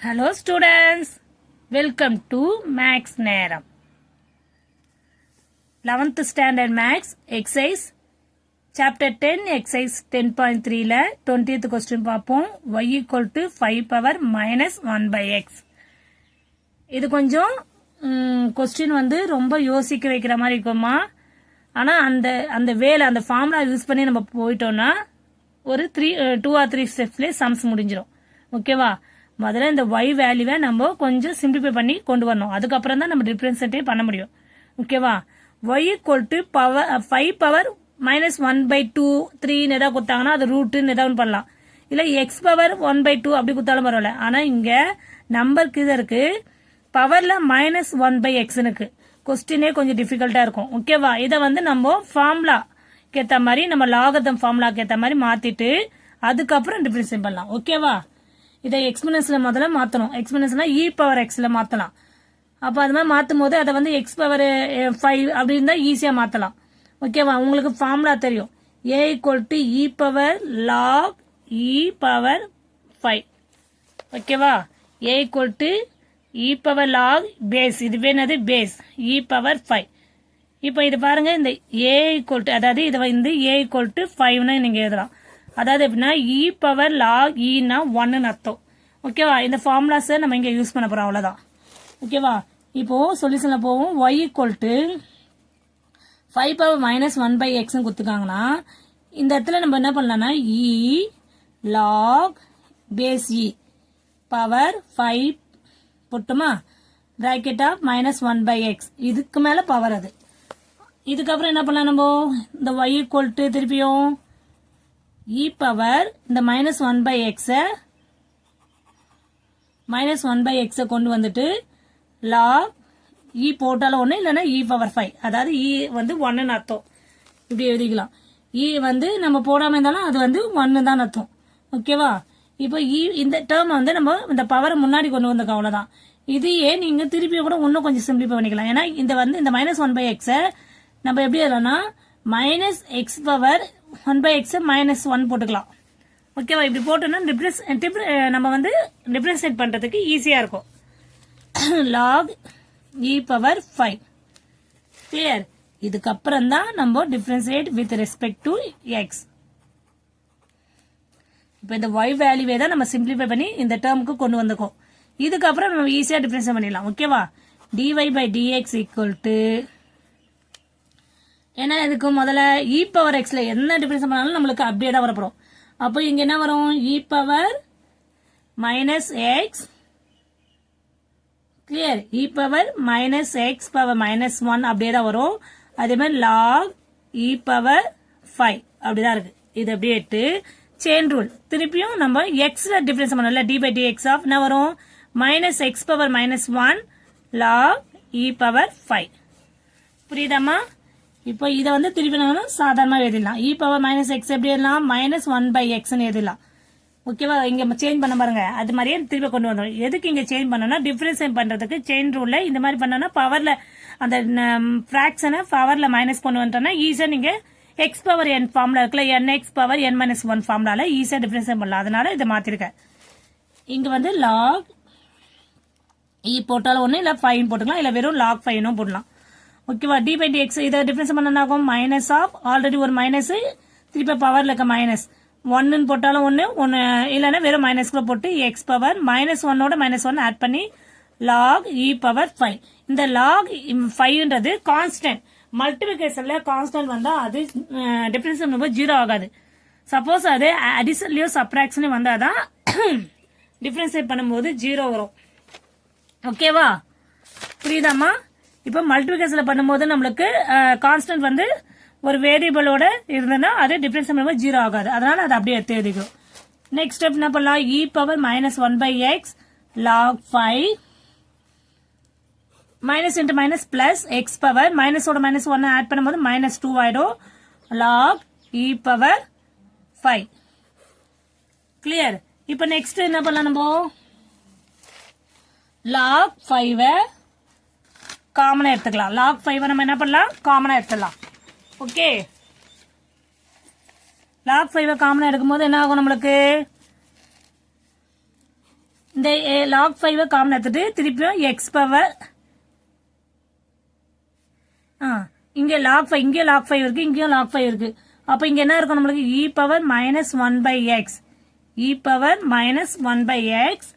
Hello students, welcome to Max நேரம் 11th standard Max exercise chapter 10 exercise 10.3ல 20th question பார்ப்போம். y equal to 5 power minus 1 by x. இது கொஞ்சம் question வந்து ரொம்ப யோசிக்க வைக்கிற மாதிரி இருக்குமா. ஆனா அந்த வேலை அந்த ஃபார்முலா யூஸ் பண்ணி நம்ம போயிட்டோம்னா ஒரு 2 or 3 ஸ்டெப்ஸ்ல சம்ஸ் முடிஞ்சிரும். ஓகேவா? முதல்ல இந்த y வேல்யூவை நம்ம கொஞ்சம் சிம்பிளிஃபை பண்ணி கொண்டு வரணும். அதுக்கப்புறம் தான் நம்ம டிஃபரன்ஷியேட் பண்ண முடியும். ஓகேவா? y equal to power 5 power minus 1 by 2 3 ஏதாவது கொடுத்தாங்கன்னா அது ரூட்னு ஏதாவது பண்ணலாம். இல்ல x பவர் 1 by 2 அப்படி கொடுத்தாலும் பரவாயில்ல. ஆனா இங்க நம்பருக்கு இது இருக்கு பவர்ல மைனஸ் 1 by x இருக்கு. கொஸ்டினே கொஞ்சம் டிஃபிகல்ட்டா இருக்கும். ஓகேவா? இதை வந்து நம்ம ஃபார்முலா கேத்த மாதிரி நம்ம லாகர்தம் ஃபார்முலா கேத்த மாதிரி மாத்திட்டு அதுக்கப்புறம் டிஃபரன்ஷியேட் பண்ணலாம். ஓகேவா? இதை எக்ஸ்போனன்ஸ்ல முதல்ல மாத்தணும். எக்ஸ்போனன்ஸ்னா இ பவர் எக்ஸ்ல மாத்தலாம். அப்ப அது மாதிரி மாத்தும் போது அதை வந்து எக்ஸ் பவர் 5 அப்படி இருந்தா ஈஸியா மாத்தலாம். ஓகேவா? உங்களுக்கு ஃபார்முலா தெரியும். a equal to e power log e power 5. ஓகேவா? a equal to e power log base, இதுவே என்னது பேஸ் இ பவர் 5. இப்ப இது பாருங்க, இந்த a ஈக்குவல் டு அதாவது இதை வந்து a ஈக்குவல் டு 5ன்னு நீங்க எழுதலாம். அதாவது எப்படின்னா இ பவர் லாக் இனா 1ன்னு அர்த்தம். ஓகேவா? இந்த ஃபார்முலாஸை நம்ம இங்க யூஸ் பண்ண போறோம், அவ்வளவுதான். ஓகேவா? இப்போ சொல்யூஷன்ல போவோம். y equal to 5 power minus 1 by x கொடுத்துருக்காங்கன்னா இந்த இடத்துல நம்ம என்ன பண்ணலாம்னா e log base e power 5 போட்டுமா bracket of minus 1 by x, இதுக்கு மேல பவர் அது. இதுக்கப்புறம் என்ன பண்ணலாம் நம்ம இந்த y ஈக்குவல் டு திருப்பியும் இ பவர் இந்த மைனஸ் 1 பை எக்ஸ கொண்டு வந்துட்டு லாக் இ போட்டாலும் ஒண்ணு இல்லைன்னா இ பவர் 5, அதாவது இ வந்து 1ன்னு அர்த்தம். இப்படி எழுதிக்கலாம். இ வந்து நம்ம போடாம இருந்தாலும் அது வந்து 1 தான் அர்த்தம். ஓகேவா? இப்போ இந்த டேர்ம் வந்து நம்ம இந்த பவரை முன்னாடி கொண்டு வந்தோம், அவ்வளவுதான். இதையே நீங்க திருப்பி கூட இன்னும் கொஞ்சம் சிம்பிளிஃபை பண்ணிக்கலாம். ஏன்னா இந்த மைனஸ் 1 பை எக்ஸ நம்ம எப்படி எழுதலாம்னா minus x power 1 by x minus 1 போட்டுக்கலாம். ஓகேவா? இப்படி போட்டோம்னா நம்ம வந்து டிஃபரன்ஷியேட் பண்றதுக்கு ஈஸியா இருக்கும். Lock e power 5. கிளியர்? இதுக்கப்புறம் தான் நம்ம differentiate with respect to X. இப்போ இந்த y வேல்யூவே தான் நம்ம சிம்பிளிஃபை பண்ணி இந்த டேர்முக்கு கொண்டு வந்திருக்கோம். இதுக்கப்புறம் நம்ம ஈஸியா டிஃபரன்ஷியேட் பண்ணிடலாம். ஓகேவா? dy by dx equal to ஏன்னா இதுக்கு முதல்ல இ பவர் எக்ஸ்ல என்ன டிஃபரன்ஸ் பண்ணாலும் நம்மளுக்கு அப்படியே தான் வரப்போம். அப்போ இங்க என்ன வரும் e power minus x. Clear? E power minus x power minus 1 அப்படியே தான் வரும். அதே மாதிரி லாக் இ பவர் 5 அப்படிதான் இருக்கு. இது அப்படியே எட்டு செயின் ரூல். திருப்பியும் நம்ம எக்ஸ்ல டிஃபரன்ஸ் பண்ணல d by d x of என்ன வரும் minus x power minus 1 log e power 5. புரியுதாமா? இப்போ இதை வந்து திருப்பி நம்ம சாதாரணமாக எழுதிடலாம். இ பவர் மைனஸ் எக்ஸ் எப்படி எழுதலாம் மைனஸ் 1 பை எக்ஸ்ன்னு எழுதலாம். ஓகேவா? இங்க சேஞ்ச் பண்ண பாருங்க, அது மாதிரியே திருப்பி கொண்டு வந்தோம். எதுக்கு இங்க சேஞ்ச் பண்ணனா டிஃபரன்ஷியேட் பண்றதுக்கு செயின் ரூல்ல இந்த மாதிரி பண்ணனா பவர்ல அந்த பிராக்ஷனை பவர்ல மைனஸ் கொண்டு வந்துட்டோம்னா ஈஸியா நீங்க எக்ஸ் பவர் என் ஃபார்முலா இருக்குல்ல N X power n minus 1 ஃபார்முலால ஈஸியா டிஃபரன்ஷியேட் பண்ணலாம். அதனால இதை மாத்திருக்கேன். இங்க வந்து லாக் இ போட்டாலும் ஒண்ணு இல்ல 5 போட்டுக்கலாம், இல்ல வெறும் லாக் 5 போடலாம். ஓகேவா? டி பை டி எக்ஸ் இதை டிஃபரன்ஸ் பண்ண ஆகும் மைனஸ் ஆஃப் ஆல்ரெடி ஒரு மைனஸ் திருப்பி பவர்ல இருக்க மைனஸ் 1 போட்டாலும் ஒன்னு இல்லைன்னா வெறும் மைனஸ் கூட போட்டு x power minus 1 minus 1 add பண்ணி லாக் இ பவர் 5. இந்த லாக் 5ன்றது கான்ஸ்டன்ட். மல்டிபிளிகேஷன்ல கான்ஸ்டன்ட் வந்தா அது டிஃபரன்ஸ் பண்ணும்போது 0 ஆகாது. சப்போஸ் அது அடிஷன்லயோ சப்ராக்ஷன்லயோ வந்தாதான் டிஃபரன்ஷியேட் பண்ணும்போது 0 வரும். ஓகேவா? புரியுதாமா? இப்ப மல்டிபிளிகேஷன்ல பண்ணும்போது நம்மளுக்கு கான்ஸ்டன்ட் வந்து ஒரு வேரியபிளோட இருந்ததுன்னா அது டிஃபரன்ஸ் பண்ணும்போது 0 ஆகாது. அதனால அது அப்படியே எடுத்து எழுதிக்கும். நெக்ஸ்ட் ஸ்டெப் என்ன பண்ணலாம் e power minus 1 by x log 5 minus into minus plus x power மைனஸோட மைனஸ் 1 ஆட் பண்ணும்போது மைனஸ் 2 ஆயிடும் லாக் இ பவர் 5. கிளியர்? இப்ப நெக்ஸ்ட் என்ன பண்ணலாம் நம்ம லாக் 5 காமனா எடுத்துக்கலாம். லாக் 5 நம்ம என்ன பண்ணலாம் காமனா எடுத்துக்கலாம். ஓகே, லாக் 5 காமனா எடுக்கும்போது என்ன ஆகும் நம்மளுக்கு இந்த log 5 காமன் எடுத்துட்டு திருப்பியும் x பவர் இங்க log 5 இங்க log 5 இருக்கு இங்கேயும் log 5 இருக்கு. அப்ப இங்க என்ன இருக்கும் நம்மளுக்கு e power minus 1 by x e power minus 1 by x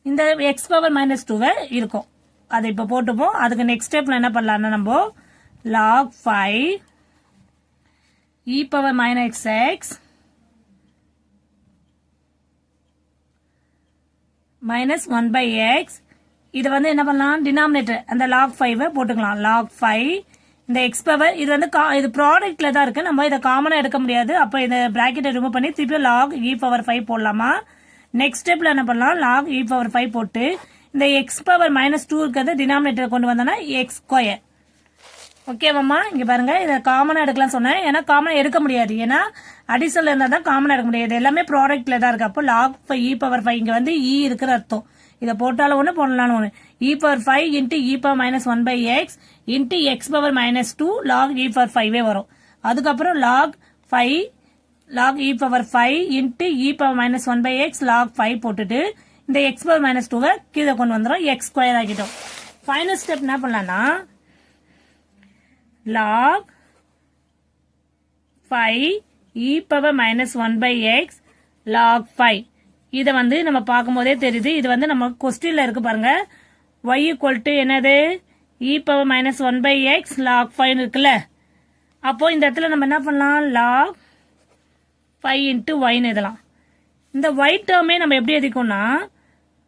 இந்த x பவர் மைனஸ் 2 இருக்கும். அதை இப்ப போட்டுப்போம். அதுக்கு நெக்ஸ்ட் ஸ்டெப்ல என்ன பண்ணலாம்னா நம்ம log 5 e power minus x minus 1 by x இது வந்து என்ன பண்ணலாம் டினாமினேட்டர் அந்த log 5 போட்டுக்கலாம். log 5 இந்த x பவர் இது வந்து இது ப்ராடக்ட்ல தான் இருக்கு. நம்ம இதை காமனா எடுக்க முடியாது. அப்ப இந்த பிராக்கெட்டை ரிமூவ் பண்ணி திருப்பி log e பவர் 5 போடலாமா? நெக்ஸ்ட் ஸ்டெப்ல என்ன பண்ணலாம் log e பவர் 5 போட்டு இந்த x பவர் மைனஸ் 2 இருக்கிறது டினாமினேட்டர் கொண்டு வந்தோம்னா x ஸ்கொயர். ஓகேவாம்மா? இங்க பாருங்க இதை காமனா எடுக்கலாம் சொன்னேன். ஏன்னா காமனா எடுக்க முடியாது. ஏன்னா அடிஷனல் இருந்தா தான் காமனா எடுக்க முடியாது. எல்லாமே ப்ராடக்ட்ல தான் இருக்கு. அப்போ log 5 e பவர் 5 இங்க வந்து e இருக்கிற அர்த்தம். இதை போட்டாலும் ஒண்ணு போடலாம் ஒண்ணு. e power 5 into e power minus 1 by x into x power minus 2 log e power 5 வரும். அதுக்கப்புறம் log 5 log e power 5 into e power minus 1 by x log 5 போட்டுட்டு இந்த எக்ஸ் பவர் மைனஸ் 2 கீழே கொண்டு வந்துடும். எக்ஸ் ஸ்கொயர் ஆகிட்டோம். Final step என்ன பண்ணலாம்னா log 5 e power minus 1 by x log 5 இதை வந்து நம்ம பார்க்கும் போதே தெரியுது. இது வந்து நம்ம கொஸ்டின்ல இருக்கு பாருங்க. y ஈக்குவல் டு என்னது e power minus 1 by x log 5 இருக்குல்ல. அப்போ இந்த இடத்துல நம்ம என்ன பண்ணலாம் log 5 இன்ட்டு ஒய்னு எழுதலாம். இந்த y டேர்மே நம்ம எப்படி எழுதிக்கோம்னா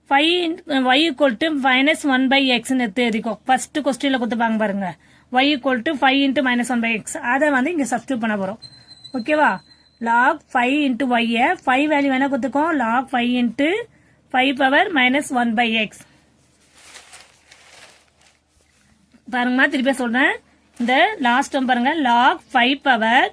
5 y equal to minus 1 by எக்ஸ்ன்னு எடுத்து எழுதிக்கோ. ஃபர்ஸ்ட் கொஸ்டின்ல கொடுத்துப்பாங்க பாருங்க y equal to 5 into minus 1 by x. அதை வந்து இங்க சப்ஸ்டியூட் பண்ண போறோம். ஓகேவா? log 5 இன்ட்டு y 5 வேல்யூ என்ன கொடுத்துக்கோம் log 5 into 5 power minus 1 by x. பாருங்கம்மா திருப்பி சொல்றேன். இந்த லாஸ்ட் டேர்ம் பாருங்க log 5 power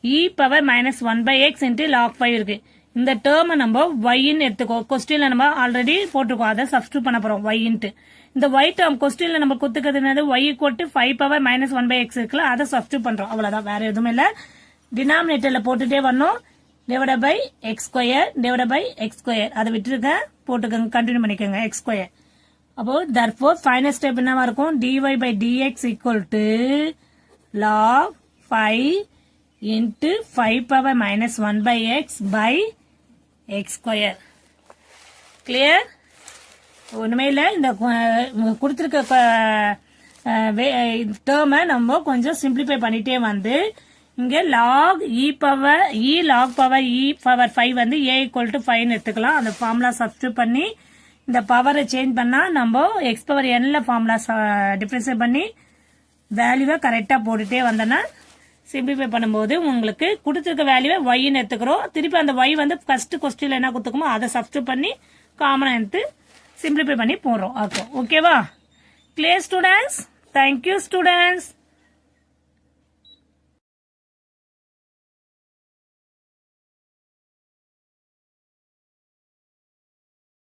e power minus 1 by x into log 5 இருக்கு. இந்த டேர்ம் நம்ம yன்னு எடுத்துக்கோ. கொஸ்டின்ல நம்ம ஆல்ரெடி போட்டிருக்கோம். அதை சப்ஸ்டியூட் பண்ண போறோம் y இன்ட்டு. இந்த y டேர்ம் கொஸ்டின்ல நம்ம கொடுத்துக்கிறது என்னது y equal to 5 power minus 1 by x இருக்குல்ல. அதை சப்ஸ்டியூட் பண்றோம். அவ்வளவுதான், வேற எதுவுமே இல்ல. டினாமினேட்டர்ல போட்டுட்டே வரணும். Divided by x square divided by x square அதை விட்டுருக்க போட்டுக்கோங்க. கண்டினியூ பண்ணிக்கோங்க எக்ஸ் ஸ்கொயர். அப்போ therefore ஃபைனல் ஸ்டெப் என்னவா இருக்கும் dy by dx equal to log 5 into 5 power minus 1 by x by x square. clear? ஒண்ணுமே இல்ல. இந்த கொடுத்திருக்க டேர்மை நம்ம கொஞ்சம் சிம்பிளிஃபை பண்ணிட்டே வந்து இங்க log e log power e power 5 வந்து a equal to 5 எடுத்துக்கலாம். அந்த ஃபார்முலா சப்ஸ்டிட்யூட் பண்ணி இந்த பவரை சேஞ்ச் பண்ணா நம்ம x பவர் nல ஃபார்முலா டிஃபரன்ஷியேட் பண்ணி வேல்யூவை கரெக்டா போட்டுட்டே வந்தனா சிம்பிளிஃபை பண்ணும்போது உங்களுக்கு கொடுத்திருக்க வேல்யூவை y ன்னு எடுத்துக்கிறோம். திருப்பி அந்த y வந்து ஃபர்ஸ்ட் क्वेश्चनல என்ன கொடுத்துக்கோமோ அதை சப்ஸ்டிட்யூட் பண்ணி காமனா எடுத்து சிம்பிளிஃபை பண்ணி போறோம். ஓகேவா? Clear students? Thank you students.